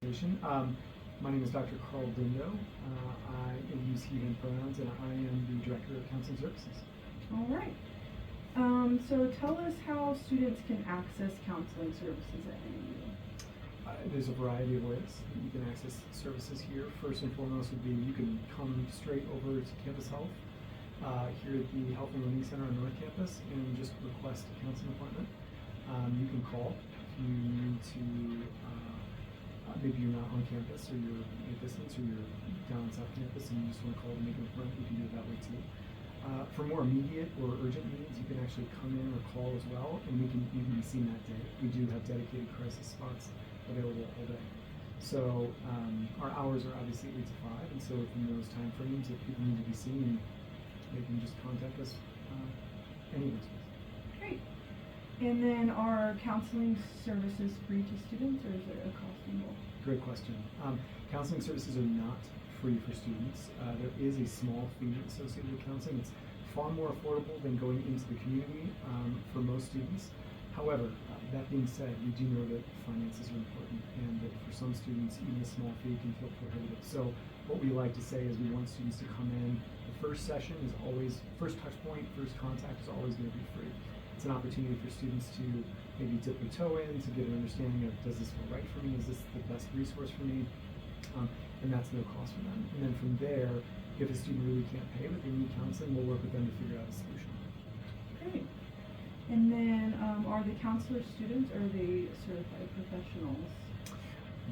My name is Dr. Carl Dindo. I use he, him pronouns, and I am the Director of Counseling Services. All right. So tell us how students can access counseling services at NAU. There's a variety of ways that you can access services here. First and foremost would be you can come straight over to Campus Health here at the Health and Learning Center on North Campus and just request a counseling appointment. You can call if you need to. Maybe you're not on campus or you're at a distance or you're down on South Campus and you just want to call to make an appointment, you can do it that way too. For more immediate or urgent needs, you can actually come in or call as well, and you can be seen that day. We do have dedicated crisis spots available all day. So our hours are obviously 8 to 5, and so within those time frames, if people need to be seen, they can just contact us any of us. Great. And then are counseling services free to students, or is it a cost involved? Great question. Counseling services are not free for students. There is a small fee associated with counseling. It's far more affordable than going into the community for most students. However, that being said, we do know that finances are important and that for some students, even a small fee can feel prohibitive. So what we like to say is we want students to come in. The first session is always, first touch point, first contact is always going to be free. It's an opportunity for students to maybe dip their toe in, to get an understanding of, does this feel right for me? Is this the best resource for me? And that's no cost for them. And then from there, if a student really can't pay but they need counseling, we'll work with them to figure out a solution. Great. And then are the counselors students or are they certified professionals?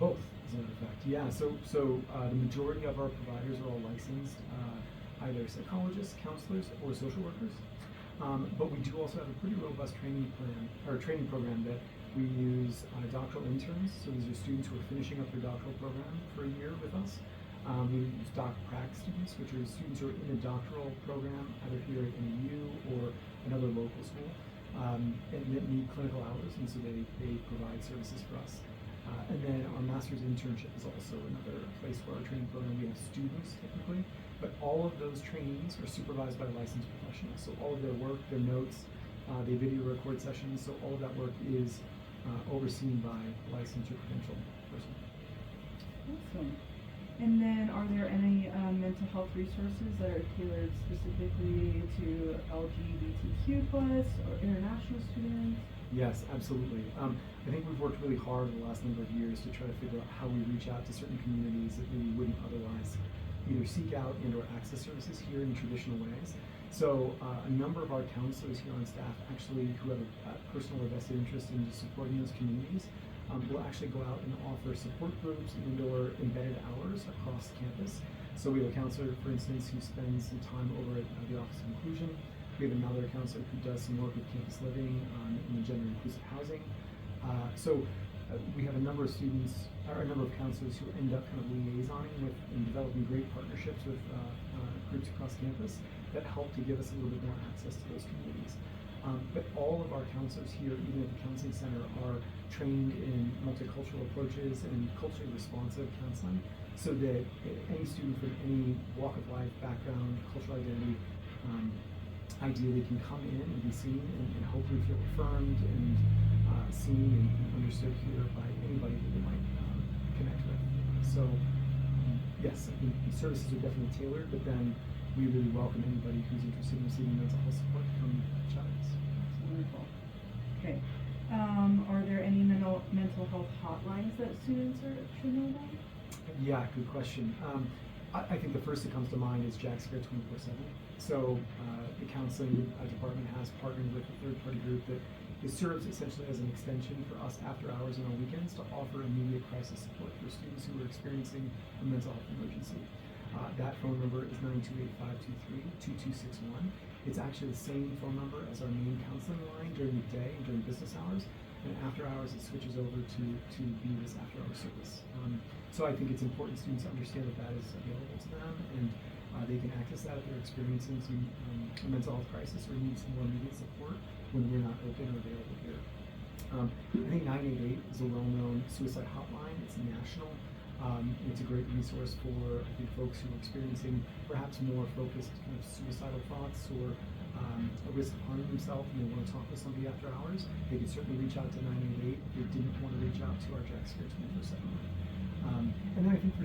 Both, as a matter of fact. Yeah, so the majority of our providers are all licensed, either psychologists, counselors, or social workers. But we do also have a pretty robust training program that we use doctoral interns. So these are students who are finishing up their doctoral program for a year with us. We use doc-prac students, which are students who are in a doctoral program, either here at NAU or another local school, and that need clinical hours, and so they provide services for us. And then our master's internship is also another place for our training program. We have students technically, but all of those trainings are supervised by licensed professionals. So all of their work, their notes, they video record sessions, so all of that work is overseen by a licensed or credentialed person. Awesome. And then are there any mental health resources that are tailored specifically to LGBTQ plus or international students? Yes, absolutely. I think we've worked really hard in the last number of years to try to figure out how we reach out to certain communities that maybe wouldn't otherwise either seek out and or access services here in traditional ways. So a number of our counselors here on staff actually who have a personal or vested interest in just supporting those communities will actually go out and offer support groups and or embedded hours across campus. So we have a counselor, for instance, who spends some time over at the Office of Inclusion. We have another counselor who does some work with campus living in the gender inclusive housing. We have a number of students, or a number of counselors who end up kind of liaisoning with and developing great partnerships with groups across campus that help to give us a little bit more access to those communities. But all of our counselors here, even at the counseling center, are trained in multicultural approaches and culturally responsive counseling so that any student from any walk of life, background, cultural identity, ideally can come in and be seen and hopefully feel affirmed and seen and understood here by anybody that they might connect with. So yes, I think the services are definitely tailored, but then we really welcome anybody who's interested in receiving mental health support to come chat with us. That's wonderful. Okay. Are there any mental health hotlines that students should know about? Yeah, good question. I think the first that comes to mind is Jack's Care 24/7. So the counseling department has partnered with a third-party group that serves essentially as an extension for us after hours and on weekends to offer immediate crisis support for students who are experiencing a mental health emergency. That phone number is 928-523-2261. It's actually the same phone number as our main counseling line during the day and during business hours. And after hours, it switches over to be this after-hour service. So I think it's important students understand that is available to them, and they can access that if they're experiencing some a mental health crisis or need some more immediate support when we're not open or available here. I think 988 is a well-known suicide hotline. It's national. It's a great resource for, I think, folks who are experiencing perhaps more focused kind of suicidal thoughts or a risk of harming themselves and they want to talk with somebody after hours. They could certainly reach out to 988 if they didn't want to reach out to our Jack's Care 24/7.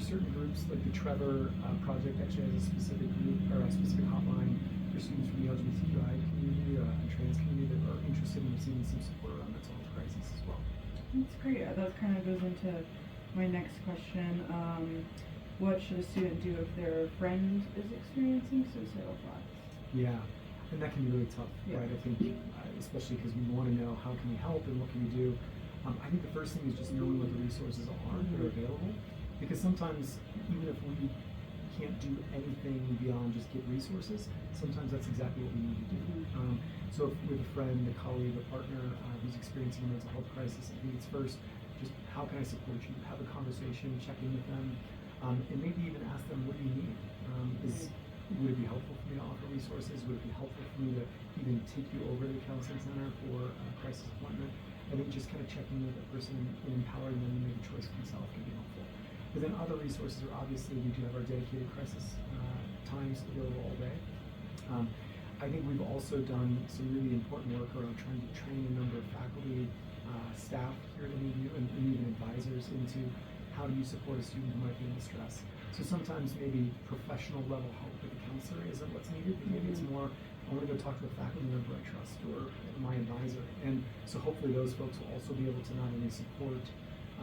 certain groups, like the Trevor project actually has a specific group or a specific hotline for students from the LGBTQI community and trans community that are interested in receiving some support around mental health crises as well. That's great. That kind of goes into my next question. What should a student do if their friend is experiencing suicidal thoughts? Yeah, and that can be really tough, Yeah. right? I think, especially because we want to know how can we help and what can we do. I think the first thing is just knowing what the resources are that are available, because sometimes even if we can't do anything beyond just get resources, sometimes that's exactly what we need to do. So if with a friend, a colleague, a partner who's experiencing a mental health crisis, I think it's first just how can I support you? Have a conversation, check in with them, and maybe even ask them, what do you need? Would it be helpful for me to offer resources? Would it be helpful for me to even take you over to the counseling center for a crisis appointment? I think just kind of checking with that person and empowering them to make a choice for themselves can be helpful. But then other resources are obviously, we do have our dedicated crisis times available all day. I think we've also done some really important work around trying to train a number of faculty, staff here at NAU, and even advisors into how do you support a student who might be in distress. So sometimes maybe professional level help with a counselor isn't what's needed, but maybe it's more, I want to go talk to a faculty member I trust or my advisor. And so hopefully those folks will also be able to not only support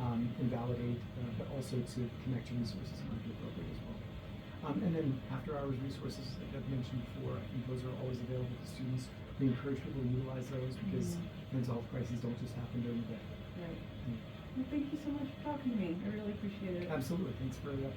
and validate, but also to connect to resources that might be appropriate as well. And then after hours resources, like I've mentioned before, I think those are always available to students. We encourage people to utilize those because mental health crises don't just happen during the day. Right. Well, thank you so much for talking to me. I really appreciate it. Absolutely. Thanks for the opportunity.